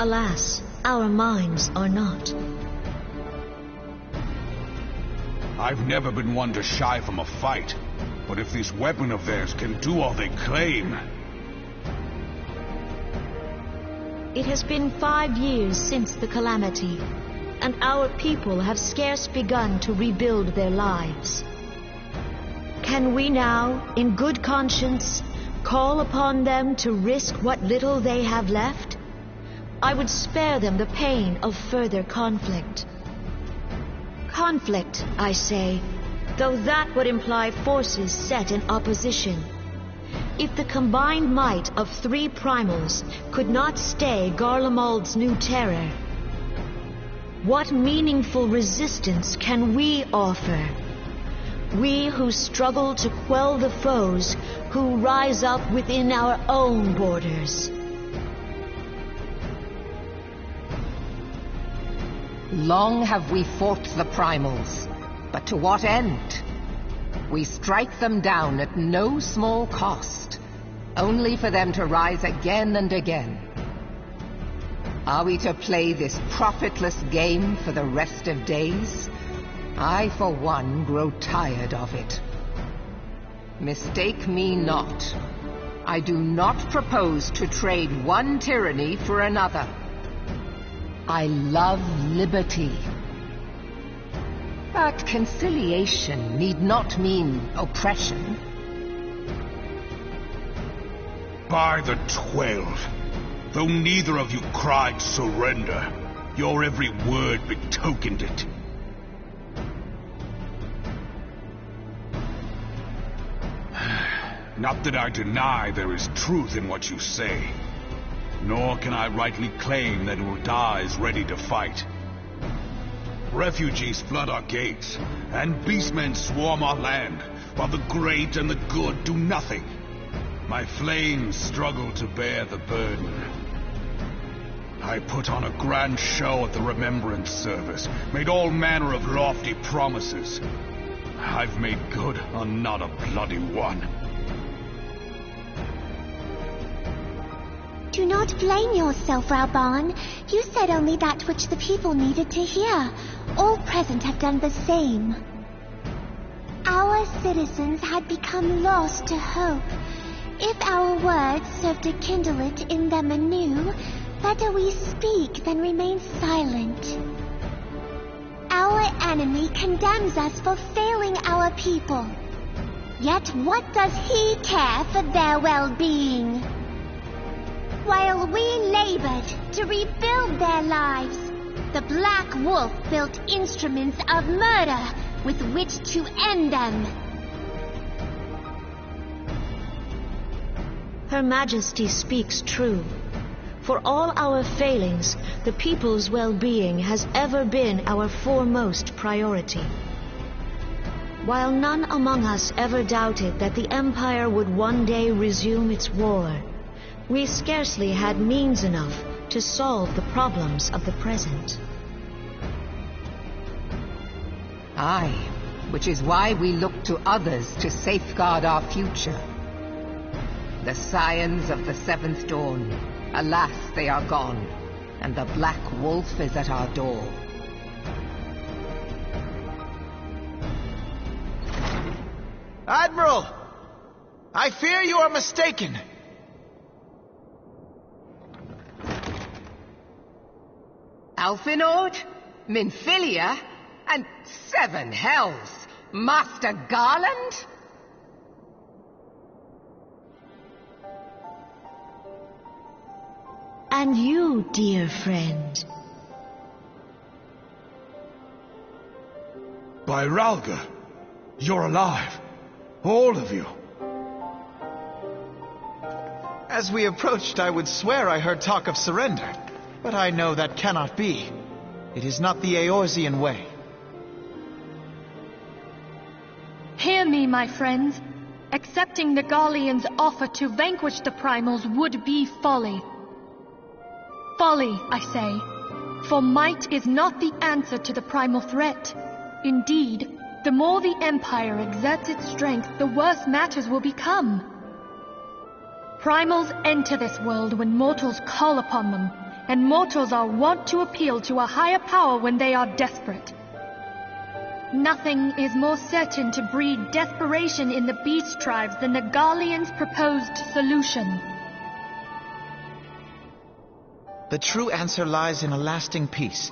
Alas, our minds are not. I've never been one to shy from a fight, but if this weapon of theirs can do all they claim... It has been 5 years since the calamity, and our people have scarce begun to rebuild their lives. Can we now, in good conscience, call upon them to risk what little they have left? I would spare them the pain of further conflict. Conflict, I say, though that would imply forces set in opposition. If the combined might of 3 primals could not stay Garlemald's new terror, what meaningful resistance can we offer? We who struggle to quell the foes who rise up within our own borders. Long have we fought the primals, but to what end? We strike them down at no small cost, only for them to rise again and again. Are we to play this profitless game for the rest of days? I, for one, grow tired of it. Mistake me not. I do not propose to trade one tyranny for another. I love liberty. But conciliation need not mean oppression. By the 12, though neither of you cried surrender, your every word betokened it. Not that I deny there is truth in what you say, nor can I rightly claim that Ul'dah is ready to fight. Refugees flood our gates, and beastmen swarm our land, while the great and the good do nothing. My flames struggle to bear the burden. I put on a grand show at the Remembrance Service, made all manner of lofty promises. I've made good on not a bloody one. Do not blame yourself, Raban. You said only that which the people needed to hear. All present have done the same. Our citizens had become lost to hope. If our words serve to kindle it in them anew, better we speak than remain silent. Our enemy condemns us for failing our people. Yet what does he care for their well-being? While we labored to rebuild their lives, the Black Wolf built instruments of murder with which to end them. Her Majesty speaks true. For all our failings, the people's well-being has ever been our foremost priority. While none among us ever doubted that the Empire would one day resume its war, we scarcely had means enough to solve the problems of the present. Aye, which is why we look to others to safeguard our future. The scions of the Seventh Dawn, alas, they are gone, and the Black Wolf is at our door. Admiral! I fear you are mistaken. Alfinord, Minfilia, and 7 hells, Master Garland? And you, dear friend. By Ralga, you're alive. All of you. As we approached, I would swear I heard talk of surrender. But I know that cannot be. It is not the Eorzean way. Hear me, my friends. Accepting the Garleans' offer to vanquish the primals would be folly. Folly, I say. For might is not the answer to the primal threat. Indeed, the more the Empire exerts its strength, the worse matters will become. Primals enter this world when mortals call upon them, and mortals are wont to appeal to a higher power when they are desperate. Nothing is more certain to breed desperation in the beast tribes than the Garleans' proposed solution. The true answer lies in a lasting peace.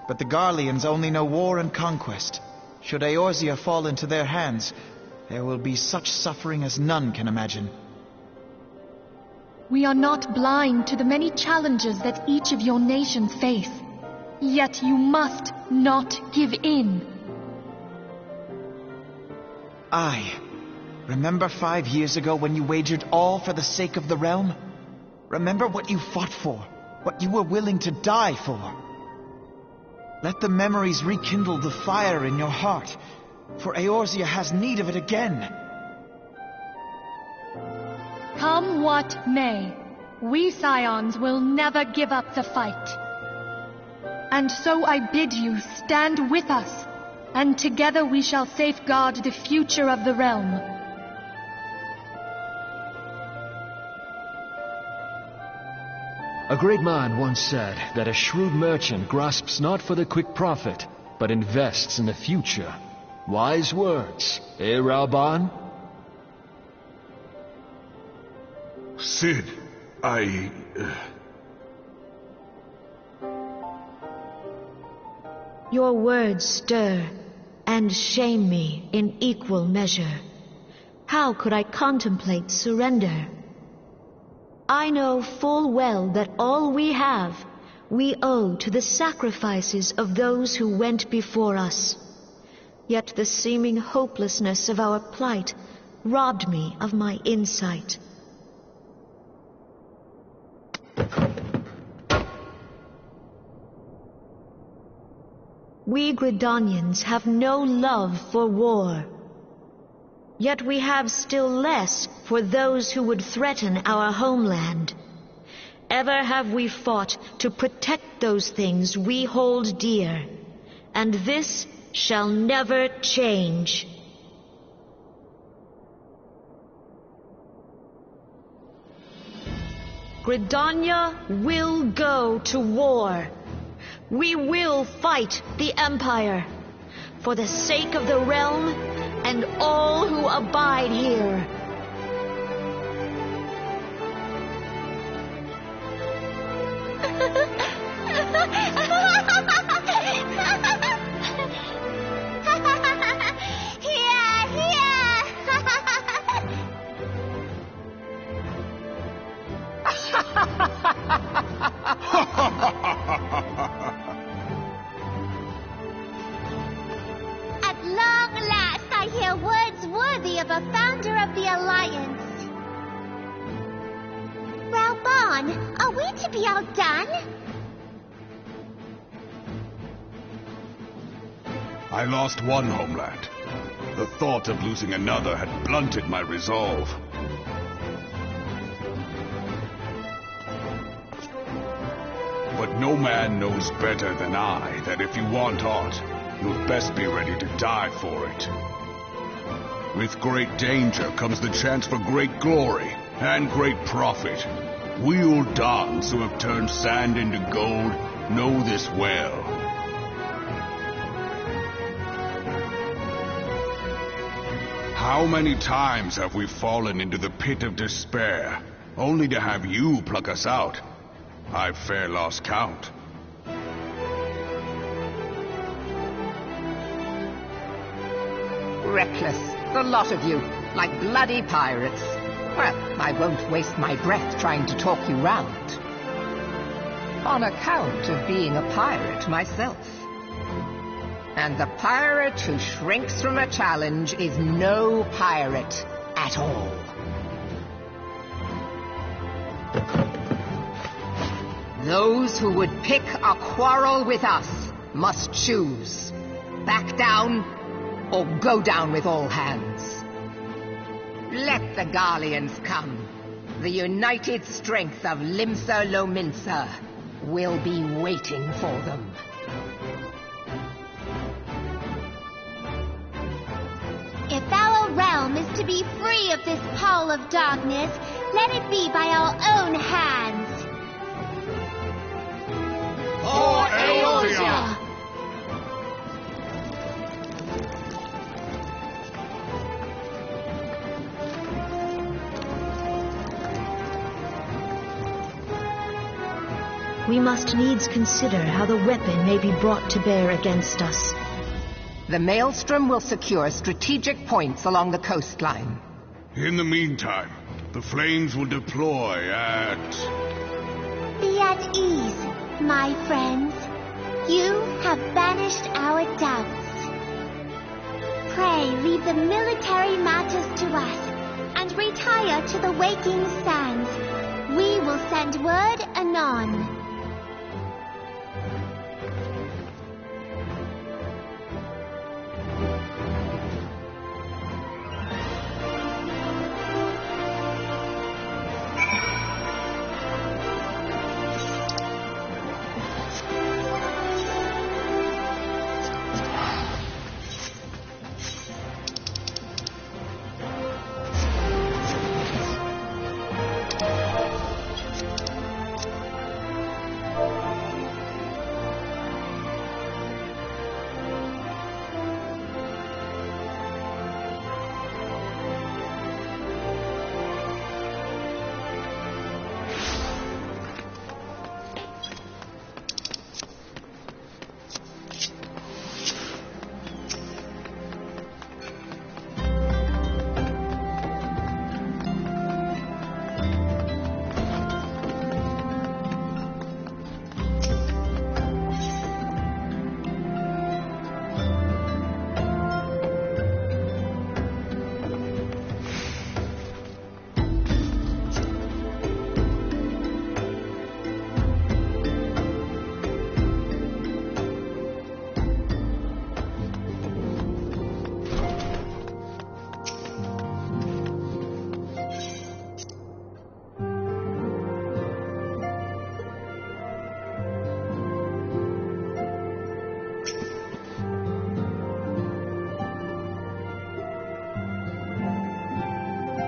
But the Garleans only know war and conquest. Should Eorzea fall into their hands, there will be such suffering as none can imagine. We are not blind to the many challenges that each of your nations face. Yet you must not give in. Aye. Remember 5 years ago when you wagered all for the sake of the realm? Remember what you fought for, what you were willing to die for. Let the memories rekindle the fire in your heart, for Eorzea has need of it again. Come what may, we Scions will never give up the fight. And so I bid you stand with us, and together we shall safeguard the future of the realm. A great man once said that a shrewd merchant grasps not for the quick profit, but invests in the future. Wise words, eh, Raoban? Cid, Your words stir and shame me in equal measure. How could I contemplate surrender? I know full well that all we have, we owe to the sacrifices of those who went before us. Yet the seeming hopelessness of our plight robbed me of my insight. We Gridanians have no love for war. Yet we have still less for those who would threaten our homeland. Ever have we fought to protect those things we hold dear, and this shall never change. Gridania will go to war. We will fight the Empire for the sake of the realm and all who abide here. At long last, I hear words worthy of a founder of the Alliance. Raoban, are we to be outdone? I lost one homeland. The thought of losing another had blunted my resolve. But no man knows better than I that if you want aught, you'll best be ready to die for it. With great danger comes the chance for great glory and great profit. We Uldans who have turned sand into gold know this well. How many times have we fallen into the pit of despair, only to have you pluck us out? I've fair lost count. Reckless, the lot of you, like bloody pirates. Well, I won't waste my breath trying to talk you round. On account of being a pirate myself. And the pirate who shrinks from a challenge is no pirate at all. Those who would pick a quarrel with us must choose. Back down, or go down with all hands. Let the Garleans come. The united strength of Limsa Lominsa will be waiting for them. If our realm is to be free of this pall of darkness, let it be by our own hands. we must needs consider how the weapon may be brought to bear against us. The Maelstrom will secure strategic points along the coastline. In the meantime, the flames will deploy at... Be at ease, my friends. You have banished our doubts. Pray leave the military matters to us, and retire to the waking sands. We will send word anon.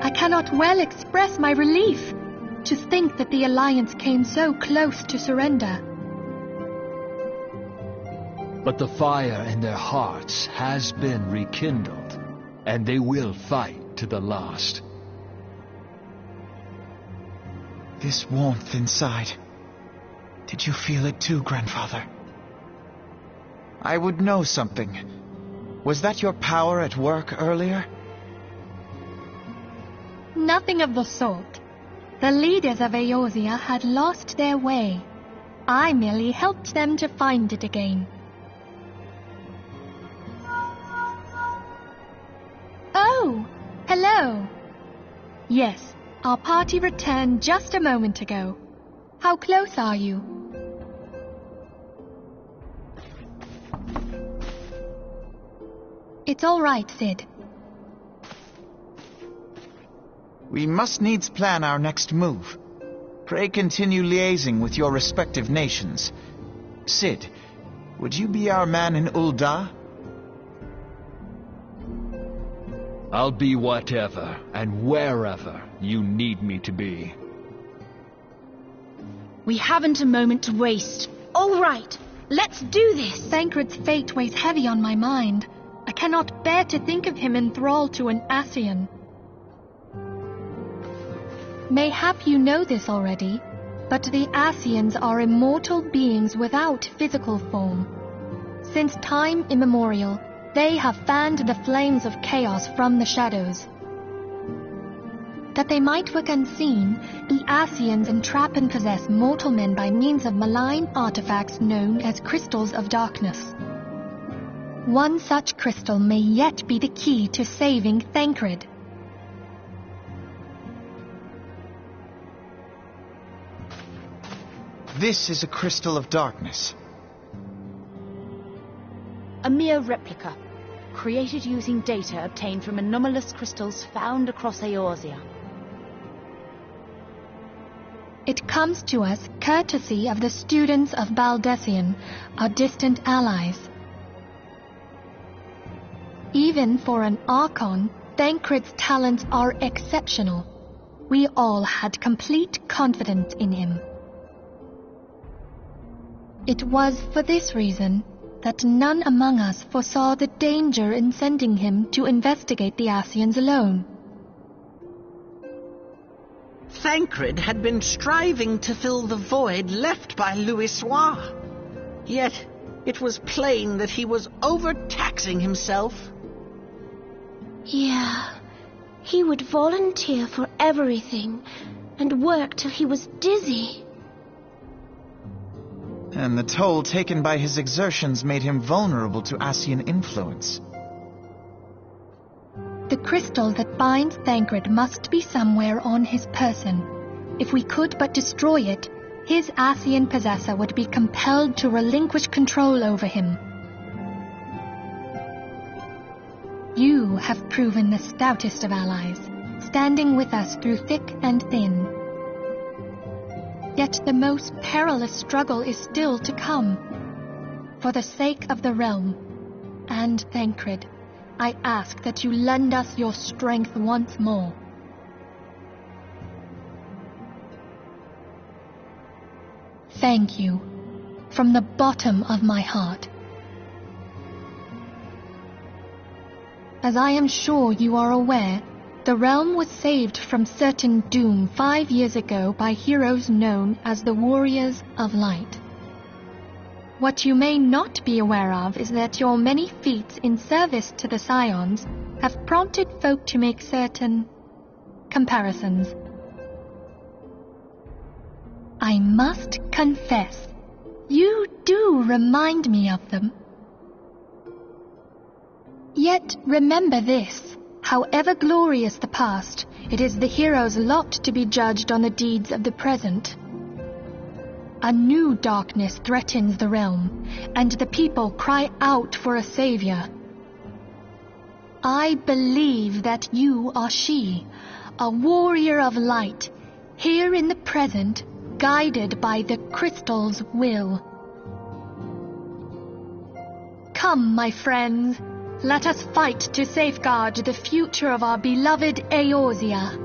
I cannot well express my relief to think that the Alliance came so close to surrender. But the fire in their hearts has been rekindled, and they will fight to the last. This warmth inside. Did you feel it too, Grandfather? I would know something. Was that your power at work earlier? Nothing of the sort. The leaders of Eorzea had lost their way. I merely helped them to find it again. Oh, hello. Yes, our party returned just a moment ago. How close are you? It's all right, Sid. We must needs plan our next move. Pray continue liaising with your respective nations. Sid, would you be our man in Ul'dah? I'll be whatever and wherever you need me to be. We haven't a moment to waste. All right, let's do this. Thancred's fate weighs heavy on my mind. I cannot bear to think of him in thrall to an Ascian. Mayhap you know this already, but the Ascians are immortal beings without physical form. Since time immemorial, they have fanned the flames of chaos from the shadows. That they might work unseen, the Ascians entrap and possess mortal men by means of malign artifacts known as crystals of darkness. One such crystal may yet be the key to saving Thancred. This is a crystal of darkness. A mere replica, created using data obtained from anomalous crystals found across Eorzea. It comes to us courtesy of the students of Baldessian, our distant allies. Even for an Archon, Thancred's talents are exceptional. We all had complete confidence in him. It was for this reason that none among us foresaw the danger in sending him to investigate the Ascians alone. Thancred had been striving to fill the void left by Louisoix. Yet it was plain that he was overtaxing himself. Yeah, he would volunteer for everything and work till he was dizzy. And the toll taken by his exertions made him vulnerable to Ascian influence. The crystal that binds Thancred must be somewhere on his person. If we could but destroy it, his Ascian possessor would be compelled to relinquish control over him. You have proven the stoutest of allies, standing with us through thick and thin. Yet the most perilous struggle is still to come. For the sake of the realm and Thancred, I ask that you lend us your strength once more. Thank you, from the bottom of my heart. As I am sure you are aware, the realm was saved from certain doom 5 years ago by heroes known as the Warriors of Light. What you may not be aware of is that your many feats in service to the Scions have prompted folk to make certain comparisons. I must confess, you do remind me of them. Yet remember this, however glorious the past, it is the hero's lot to be judged on the deeds of the present. A new darkness threatens the realm, and the people cry out for a savior. I believe that you are she, a warrior of light, here in the present, guided by the crystal's will. Come, my friends, let us fight to safeguard the future of our beloved Eorzea.